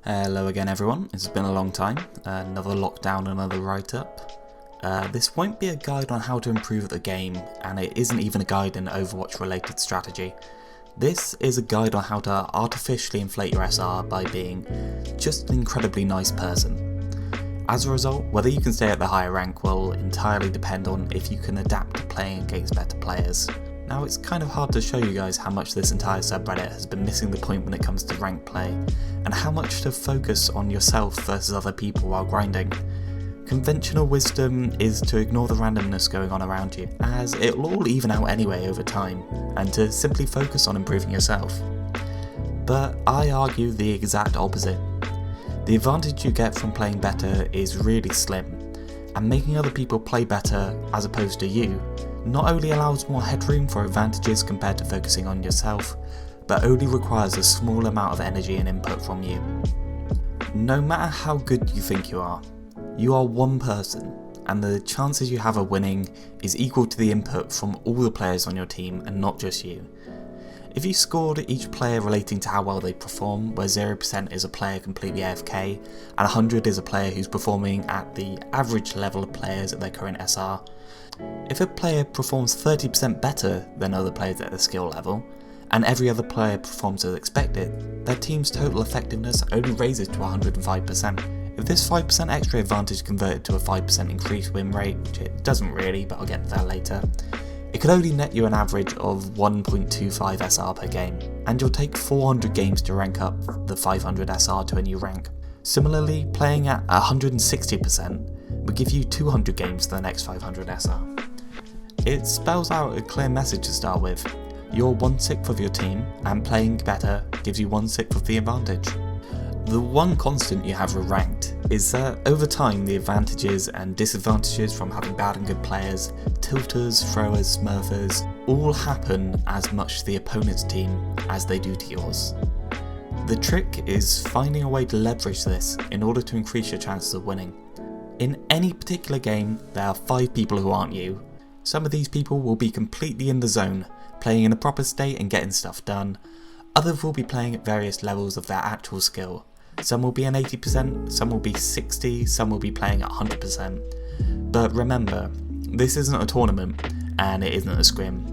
Hello again everyone, it's been a long time, another lockdown, another write-up. This won't be a guide on how to improve the game, and it isn't even a guide in Overwatch related strategy. This is a guide on how to artificially inflate your SR by being just an incredibly nice person. As a result, whether you can stay at the higher rank will entirely depend on if you can adapt to playing against better players. Now it's kind of hard to show you guys how much this entire subreddit has been missing the point when it comes to rank play, and how much to focus on yourself versus other people while grinding. Conventional wisdom is to ignore the randomness going on around you, as it'll all even out anyway over time, and to simply focus on improving yourself. But I argue the exact opposite. The advantage you get from playing better is really slim, and making other people play better as opposed to you not only allows more headroom for advantages compared to focusing on yourself, but only requires a small amount of energy and input from you. No matter how good you think you are one person, and the chances you have of winning is equal to the input from all the players on your team and not just you. If you scored each player relating to how well they perform, where 0% is a player completely AFK, and 100 is a player who's performing at the average level of players at their current SR, if a player performs 30% better than other players at their skill level, and every other player performs as expected, their team's total effectiveness only raises to 105%. If this 5% extra advantage converted to a 5% increased win rate, which it doesn't really, but I'll get to that later, it could only net you an average of 1.25 SR per game, and you'll take 400 games to rank up the 500 SR to a new rank. Similarly, playing at 160% would give you 200 games to the next 500 SR. It spells out a clear message to start with. You're 1/6 of your team, and playing better gives you 1/6 of the advantage. The one constant you have with ranked is that over time the advantages and disadvantages from having bad and good players, tilters, throwers, smurfers, all happen as much to the opponent's team as they do to yours. The trick is finding a way to leverage this in order to increase your chances of winning. In any particular game, there are 5 people who aren't you. Some of these people will be completely in the zone, playing in a proper state and getting stuff done. Others will be playing at various levels of their actual skill. Some will be an 80%, some will be 60%, some will be playing at 100%. But remember, this isn't a tournament, and it isn't a scrim.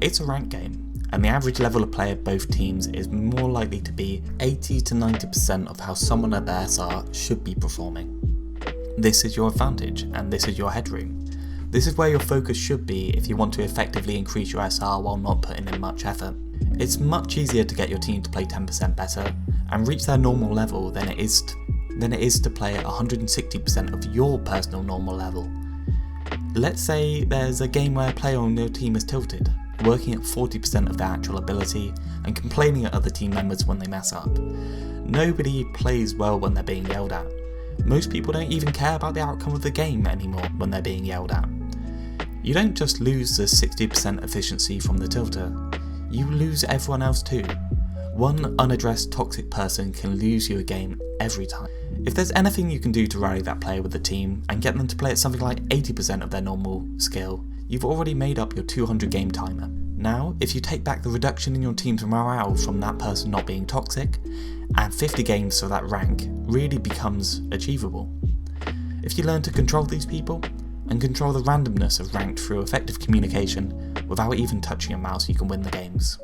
It's a rank game, and the average level of play of both teams is more likely to be 80 to 90% of how someone at their SR should be performing. This is your advantage, and this is your headroom. This is where your focus should be if you want to effectively increase your SR while not putting in much effort. It's much easier to get your team to play 10% better and reach their normal level than it is to play at 160% of your personal normal level. Let's say there's a game where a player on your team is tilted, working at 40% of their actual ability and complaining at other team members when they mess up. Nobody plays well when they're being yelled at. Most people don't even care about the outcome of the game anymore when they're being yelled at. You don't just lose the 60% efficiency from the tilter, you lose everyone else too. One unaddressed toxic person can lose you a game every time. If there's anything you can do to rally that player with the team and get them to play at something like 80% of their normal skill, you've already made up your 200 game timer. Now, if you take back the reduction in your team's morale from that person not being toxic, and 50 games so that rank really becomes achievable. If you learn to control these people, and control the randomness of ranked through effective communication without even touching a mouse, you can win the games.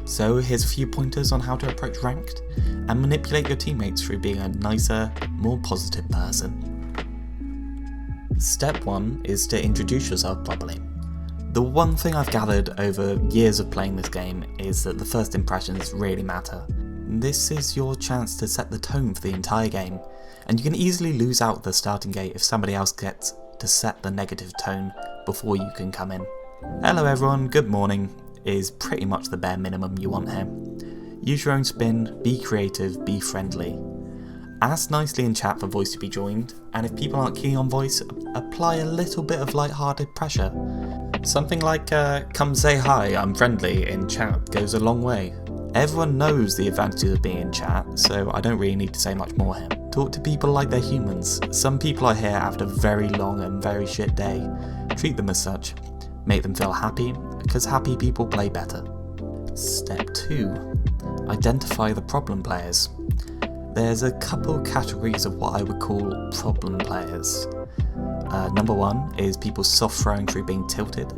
So here's a few pointers on how to approach ranked, and manipulate your teammates through being a nicer, more positive person. Step 1 is to introduce yourself properly. The one thing I've gathered over years of playing this game is that the first impressions really matter. This is your chance to set the tone for the entire game, and you can easily lose out the starting gate if somebody else gets to set the negative tone before you can come in. Hello everyone, good morning is pretty much the bare minimum you want here. Use your own spin, be creative, be friendly. Ask nicely in chat for voice to be joined, and if people aren't keen on voice, apply a little bit of light-hearted pressure. Something like, come say hi, I'm friendly in chat goes a long way. Everyone knows the advantages of being in chat, so I don't really need to say much more here. Talk to people like they're humans. Some people are here after a very long and very shit day. Treat them as such. Make them feel happy, because happy people play better. Step 2. Identify the problem players. There's a couple categories of what I would call problem players. Number 1 is people soft throwing through being tilted.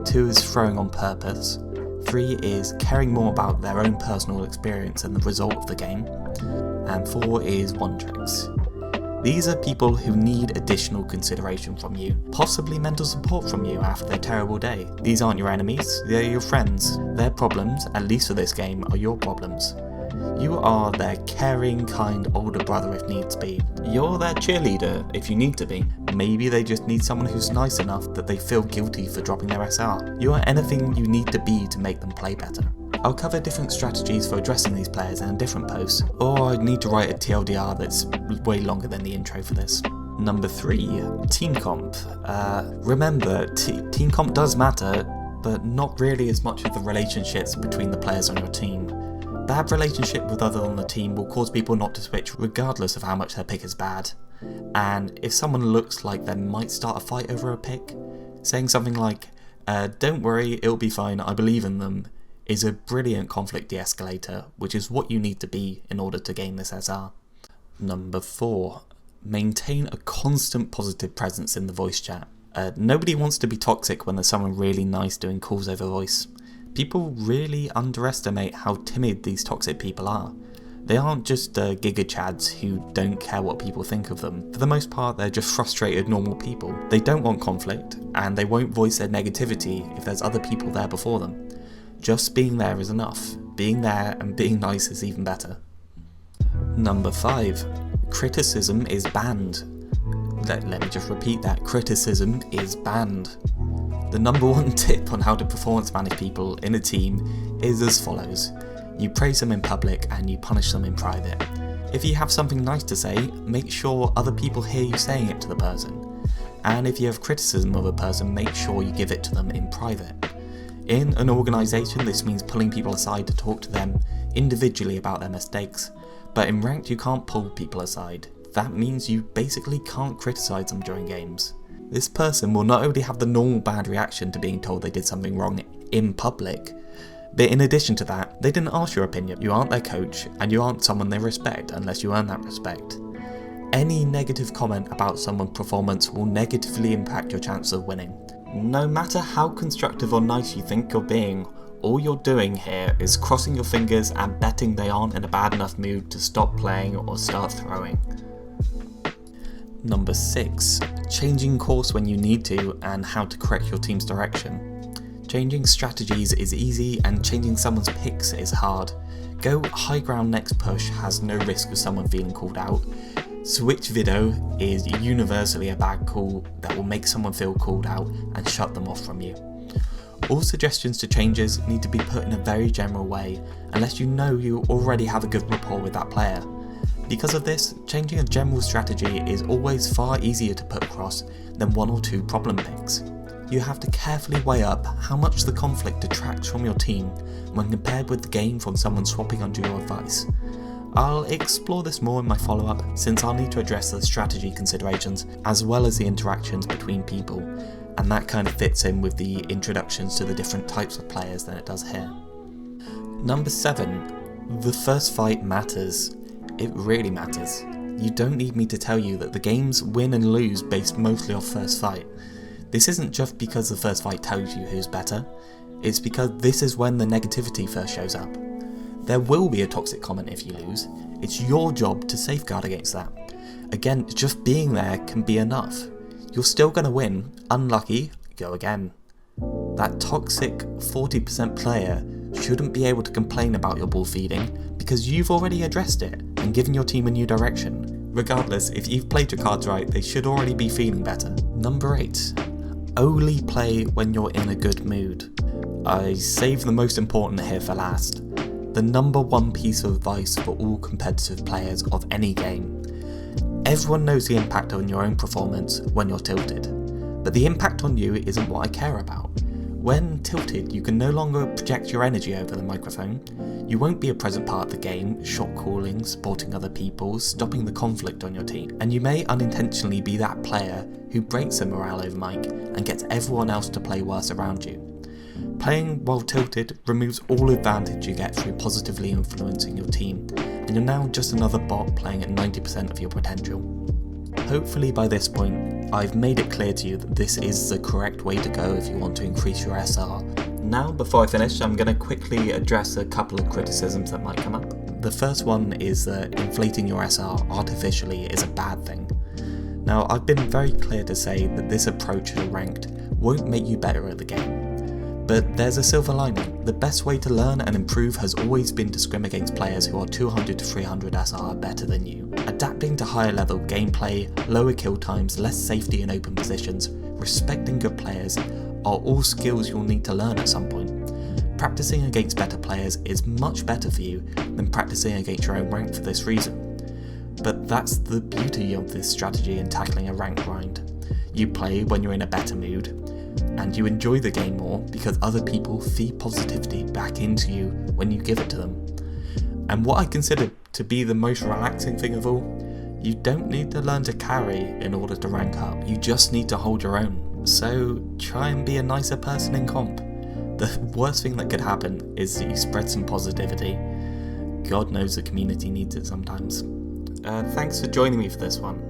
2 is throwing on purpose. 3 is caring more about their own personal experience and the result of the game. And 4 is one tricks. These are people who need additional consideration from you, possibly mental support from you after their terrible day. These aren't your enemies, they're your friends. Their problems, at least for this game, are your problems. You are their caring, kind older brother if needs be. You're their cheerleader if you need to be. Maybe they just need someone who's nice enough that they feel guilty for dropping their SR. You are anything you need to be to make them play better. I'll cover different strategies for addressing these players in a different post, or I'd need to write a TLDR that's way longer than the intro for this. Number 3, team comp. Remember, team comp does matter, but not really as much as the relationships between the players on your team. Bad relationship with others on the team will cause people not to switch regardless of how much their pick is bad. And if someone looks like they might start a fight over a pick, saying something like, don't worry, it'll be fine, I believe in them, is a brilliant conflict de-escalator, which is what you need to be in order to gain this SR. Number 4, maintain a constant positive presence in the voice chat. Nobody wants to be toxic when there's someone really nice doing calls over voice. People really underestimate how timid these toxic people are. They aren't just giga chads who don't care what people think of them. For the most part, they're just frustrated normal people. They don't want conflict, and they won't voice their negativity if there's other people there before them. Just being there is enough. Being there and being nice is even better. Number 5, criticism is banned. Let me just repeat that, criticism is banned. The number 1 tip on how to performance manage people in a team is as follows. You praise them in public and you punish them in private. If you have something nice to say, make sure other people hear you saying it to the person. And if you have criticism of a person, make sure you give it to them in private. In an organisation, this means pulling people aside to talk to them individually about their mistakes, but in ranked you can't pull people aside. That means you basically can't criticise them during games. This person will not only have the normal bad reaction to being told they did something wrong in public, but in addition to that, they didn't ask your opinion. You aren't their coach, and you aren't someone they respect unless you earn that respect. Any negative comment about someone's performance will negatively impact your chance of winning. No matter how constructive or nice you think you're being, all you're doing here is crossing your fingers and betting they aren't in a bad enough mood to stop playing or start throwing. Number 6, changing course when you need to and how to correct your team's direction. Changing strategies is easy and changing someone's picks is hard. Go high ground next push has no risk of someone feeling called out. Switch video is universally a bad call that will make someone feel called out and shut them off from you. All suggestions to changes need to be put in a very general way unless you know you already have a good rapport with that player. Because of this, changing a general strategy is always far easier to put across than 1 or 2 problem picks. You have to carefully weigh up how much the conflict detracts from your team when compared with the gain from someone swapping under your advice. I'll explore this more in my follow-up since I'll need to address the strategy considerations as well as the interactions between people, and that kind of fits in with the introductions to the different types of players than it does here. Number 7, the first fight matters. It really matters. You don't need me to tell you that the games win and lose based mostly off first fight. This isn't just because the first fight tells you who's better, it's because this is when the negativity first shows up. There will be a toxic comment if you lose. It's your job to safeguard against that. Again, just being there can be enough. You're still going to win. Unlucky, go again. That toxic 40% player shouldn't be able to complain about your ball feeding because you've already addressed it and given your team a new direction. Regardless, if you've played your cards right, they should already be feeling better. Number 8, only play when you're in a good mood. I saved the most important here for last. The number 1 piece of advice for all competitive players of any game. Everyone knows the impact on your own performance when you're tilted, but the impact on you isn't what I care about. When tilted, you can no longer project your energy over the microphone. You won't be a present part of the game, shot calling, supporting other people, stopping the conflict on your team, and you may unintentionally be that player who breaks the morale over mic and gets everyone else to play worse around you. Playing while tilted removes all advantage you get through positively influencing your team, and you're now just another bot playing at 90% of your potential. Hopefully by this point, I've made it clear to you that this is the correct way to go if you want to increase your SR. Now, before I finish, I'm going to quickly address a couple of criticisms that might come up. The first one is that inflating your SR artificially is a bad thing. Now, I've been very clear to say that this approach to ranked won't make you better at the game. But there's a silver lining. The best way to learn and improve has always been to scrim against players who are 200 to 300 SR better than you. Adapting to higher level gameplay, lower kill times, less safety in open positions, respecting good players are all skills you'll need to learn at some point. Practicing against better players is much better for you than practicing against your own rank for this reason. But that's the beauty of this strategy in tackling a rank grind. You play when you're in a better mood, and you enjoy the game more because other people feed positivity back into you when you give it to them. And what I consider to be the most relaxing thing of all, you don't need to learn to carry in order to rank up, you just need to hold your own. So try and be a nicer person in comp. The worst thing that could happen is that you spread some positivity. God knows the community needs it sometimes. Thanks for joining me for this one.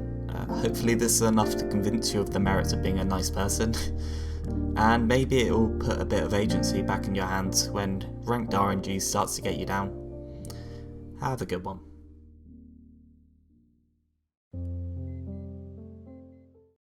Hopefully this is enough to convince you of the merits of being a nice person. And maybe it will put a bit of agency back in your hands when ranked RNG starts to get you down. Have a good one.